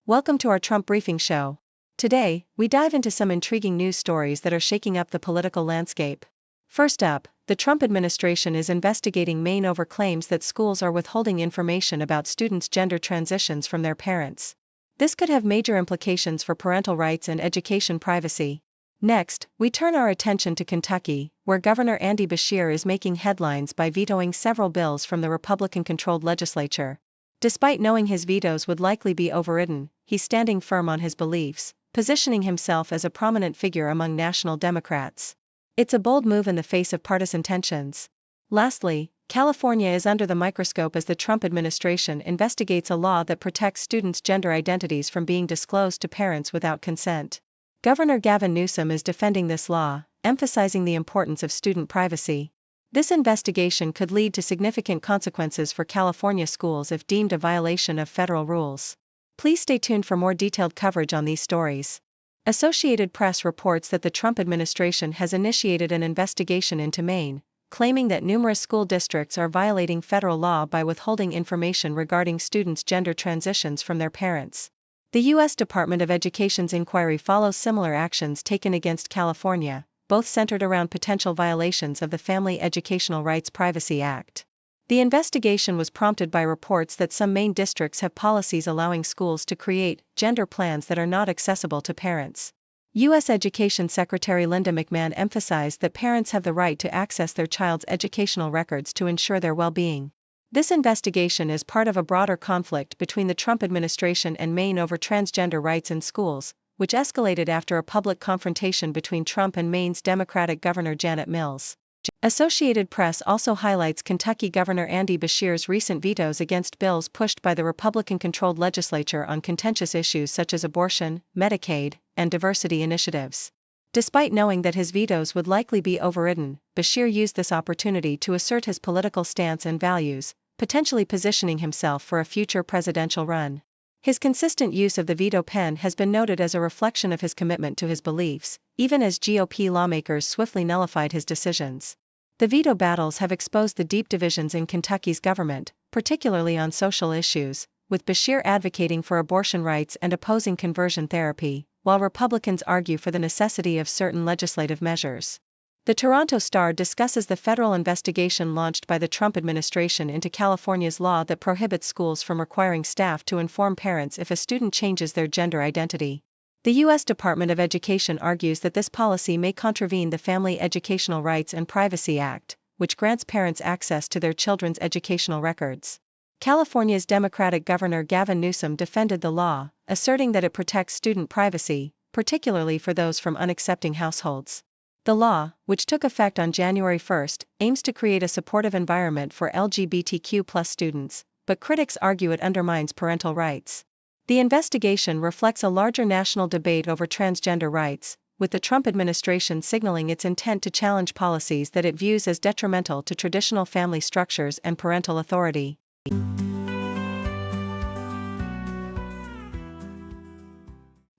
Welcome to our Trump Briefing Show. Today, we dive into some intriguing news stories that are shaking up the political landscape. First up, the Trump administration is investigating Maine over claims that schools are withholding information about students' gender transitions from their parents. This could have major implications for parental rights and education privacy. Next, we turn our attention to Kentucky, where Governor Andy Beshear is making headlines by vetoing several bills from the Republican-controlled legislature. Despite knowing his vetoes would likely be overridden, he's standing firm on his beliefs, positioning himself as a prominent figure among national Democrats. It's a bold move in the face of partisan tensions. Lastly, California is under the microscope as the Trump administration investigates a law that protects students' gender identities from being disclosed to parents without consent. Governor Gavin Newsom is defending this law, emphasizing the importance of student privacy. This investigation could lead to significant consequences for California schools if deemed a violation of federal rules. Please stay tuned for more detailed coverage on these stories. Associated Press reports that the Trump administration has initiated an investigation into Maine, claiming that numerous school districts are violating federal law by withholding information regarding students' gender transitions from their parents. The U.S. Department of Education's inquiry follows similar actions taken against California, both centered around potential violations of the Family Educational Rights Privacy Act. The investigation was prompted by reports that some Maine districts have policies allowing schools to create gender plans that are not accessible to parents. U.S. Education Secretary Linda McMahon emphasized that parents have the right to access their child's educational records to ensure their well-being. This investigation is part of a broader conflict between the Trump administration and Maine over transgender rights in schools, which escalated after a public confrontation between Trump and Maine's Democratic Governor Janet Mills. Associated Press also highlights Kentucky Governor Andy Beshear's recent vetoes against bills pushed by the Republican-controlled legislature on contentious issues such as abortion, Medicaid, and diversity initiatives. Despite knowing that his vetoes would likely be overridden, Beshear used this opportunity to assert his political stance and values, potentially positioning himself for a future presidential run. His consistent use of the veto pen has been noted as a reflection of his commitment to his beliefs, even as GOP lawmakers swiftly nullified his decisions. The veto battles have exposed the deep divisions in Kentucky's government, particularly on social issues, with Beshear advocating for abortion rights and opposing conversion therapy, while Republicans argue for the necessity of certain legislative measures. The Toronto Star discusses the federal investigation launched by the Trump administration into California's law that prohibits schools from requiring staff to inform parents if a student changes their gender identity. The U.S. Department of Education argues that this policy may contravene the Family Educational Rights and Privacy Act, which grants parents access to their children's educational records. California's Democratic Governor Gavin Newsom defended the law, asserting that it protects student privacy, particularly for those from unaccepting households. The law, which took effect on January 1, aims to create a supportive environment for LGBTQ+ students, but critics argue it undermines parental rights. The investigation reflects a larger national debate over transgender rights, with the Trump administration signaling its intent to challenge policies that it views as detrimental to traditional family structures and parental authority.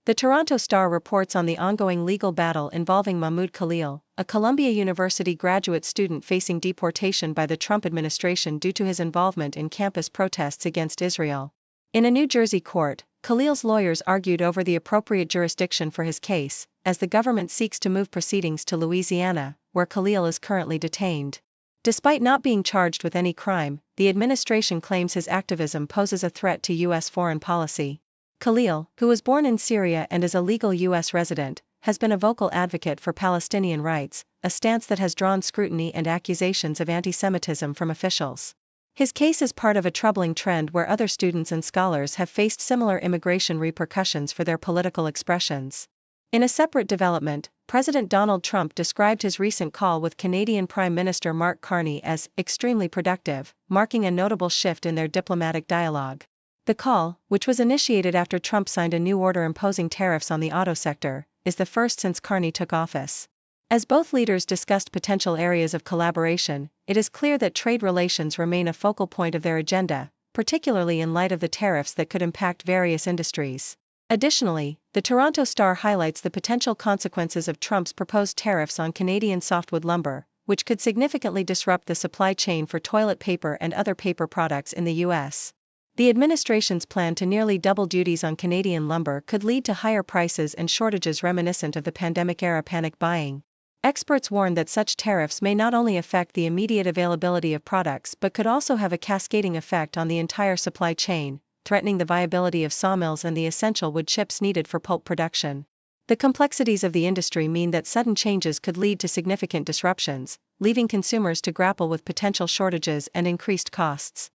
The Toronto Star reports on the ongoing legal battle involving Mahmoud Khalil, a Columbia University graduate student facing deportation by the Trump administration due to his involvement in campus protests against Israel. In a New Jersey court, Khalil's lawyers argued over the appropriate jurisdiction for his case, as the government seeks to move proceedings to Louisiana, where Khalil is currently detained. Despite not being charged with any crime, the administration claims his activism poses a threat to U.S. foreign policy. Khalil, who was born in Syria and is a legal U.S. resident, has been a vocal advocate for Palestinian rights, a stance that has drawn scrutiny and accusations of anti-Semitism from officials. His case is part of a troubling trend where other students and scholars have faced similar immigration repercussions for their political expressions. In a separate development, President Donald Trump described his recent call with Canadian Prime Minister Mark Carney as extremely productive, marking a notable shift in their diplomatic dialogue. The call, which was initiated after Trump signed a new order imposing tariffs on the auto sector, is the first since Carney took office. As both leaders discussed potential areas of collaboration, it is clear that trade relations remain a focal point of their agenda, particularly in light of the tariffs that could impact various industries. Additionally, the Toronto Star highlights the potential consequences of Trump's proposed tariffs on Canadian softwood lumber, which could significantly disrupt the supply chain for toilet paper and other paper products in the U.S. The administration's plan to nearly double duties on Canadian lumber could lead to higher prices and shortages reminiscent of the pandemic-era panic buying. Experts warn that such tariffs may not only affect the immediate availability of products but could also have a cascading effect on the entire supply chain, threatening the viability of sawmills and the essential wood chips needed for pulp production. The complexities of the industry mean that sudden changes could lead to significant disruptions, leaving consumers to grapple with potential shortages and increased costs.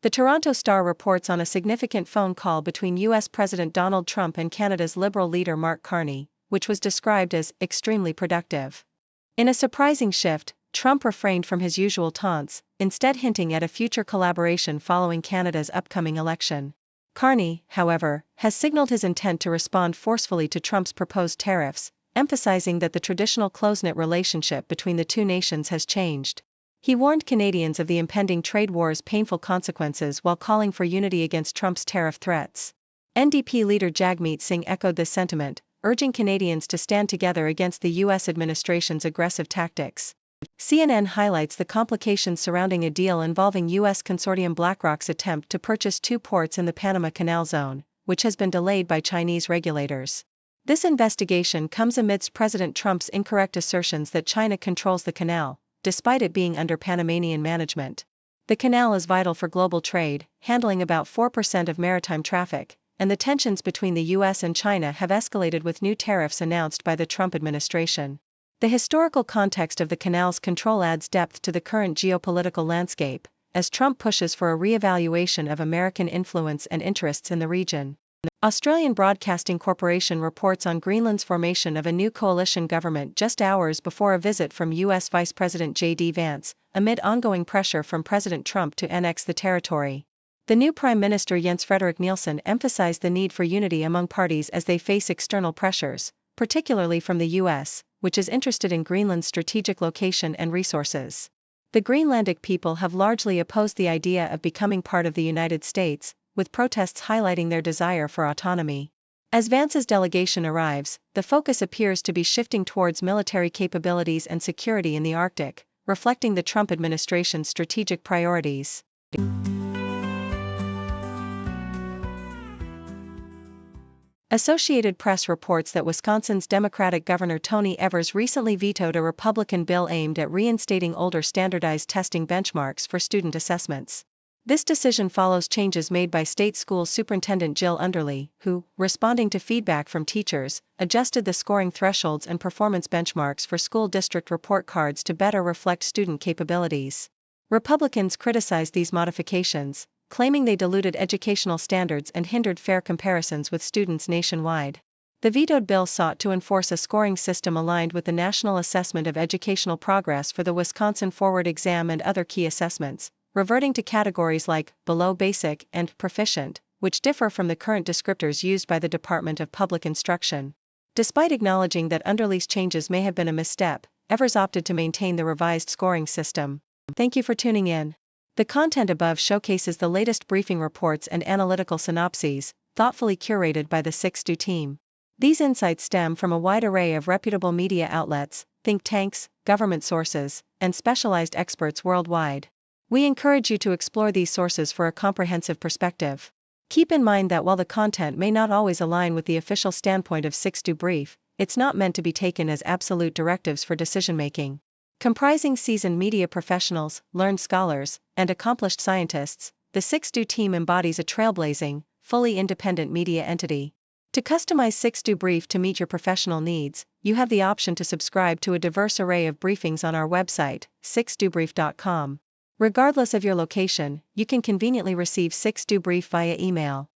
The Toronto Star reports on a significant phone call between U.S. President Donald Trump and Canada's Liberal leader Mark Carney, which was described as extremely productive. In a surprising shift, Trump refrained from his usual taunts, instead hinting at a future collaboration following Canada's upcoming election. Carney, however, has signaled his intent to respond forcefully to Trump's proposed tariffs, emphasizing that the traditional close-knit relationship between the two nations has changed. He warned Canadians of the impending trade war's painful consequences while calling for unity against Trump's tariff threats. NDP leader Jagmeet Singh echoed this sentiment, urging Canadians to stand together against the U.S. administration's aggressive tactics. CNN highlights the complications surrounding a deal involving U.S. consortium BlackRock's attempt to purchase 2 ports in the Panama Canal Zone, which has been delayed by Chinese regulators. This investigation comes amidst President Trump's incorrect assertions that China controls the canal, despite it being under Panamanian management. The canal is vital for global trade, handling about 4% of maritime traffic, and the tensions between the U.S. and China have escalated with new tariffs announced by the Trump administration. The historical context of the canal's control adds depth to the current geopolitical landscape, as Trump pushes for a re-evaluation of American influence and interests in the region. Australian Broadcasting Corporation reports on Greenland's formation of a new coalition government just hours before a visit from U.S. Vice President J.D. Vance, amid ongoing pressure from President Trump to annex the territory. The new Prime Minister Jens Frederik Nielsen emphasized the need for unity among parties as they face external pressures, particularly from the U.S., which is interested in Greenland's strategic location and resources. The Greenlandic people have largely opposed the idea of becoming part of the United States, with protests highlighting their desire for autonomy. As Vance's delegation arrives, the focus appears to be shifting towards military capabilities and security in the Arctic, reflecting the Trump administration's strategic priorities. Associated Press reports that Wisconsin's Democratic Governor Tony Evers recently vetoed a Republican bill aimed at reinstating older standardized testing benchmarks for student assessments. This decision follows changes made by state school superintendent Jill Underly, who, responding to feedback from teachers, adjusted the scoring thresholds and performance benchmarks for school district report cards to better reflect student capabilities. Republicans criticized these modifications, claiming they diluted educational standards and hindered fair comparisons with students nationwide. The vetoed bill sought to enforce a scoring system aligned with the National Assessment of Educational Progress for the Wisconsin Forward Exam and other key assessments, reverting to categories like below basic and proficient, which differ from the current descriptors used by the Department of Public Instruction. Despite acknowledging that Underly's changes may have been a misstep, Evers opted to maintain the revised scoring system. Thank you for tuning in. The content above showcases the latest briefing reports and analytical synopses, thoughtfully curated by the 6Do team. These insights stem from a wide array of reputable media outlets, think tanks, government sources, and specialized experts worldwide. We encourage you to explore these sources for a comprehensive perspective. Keep in mind that while the content may not always align with the official standpoint of 6Do Brief, it's not meant to be taken as absolute directives for decision-making. Comprising seasoned media professionals, learned scholars, and accomplished scientists, the 6Do team embodies a trailblazing, fully independent media entity. To customize 6Do Brief to meet your professional needs, you have the option to subscribe to a diverse array of briefings on our website, 6dobrief.com. Regardless of your location, you can conveniently receive 6Do Brief via email.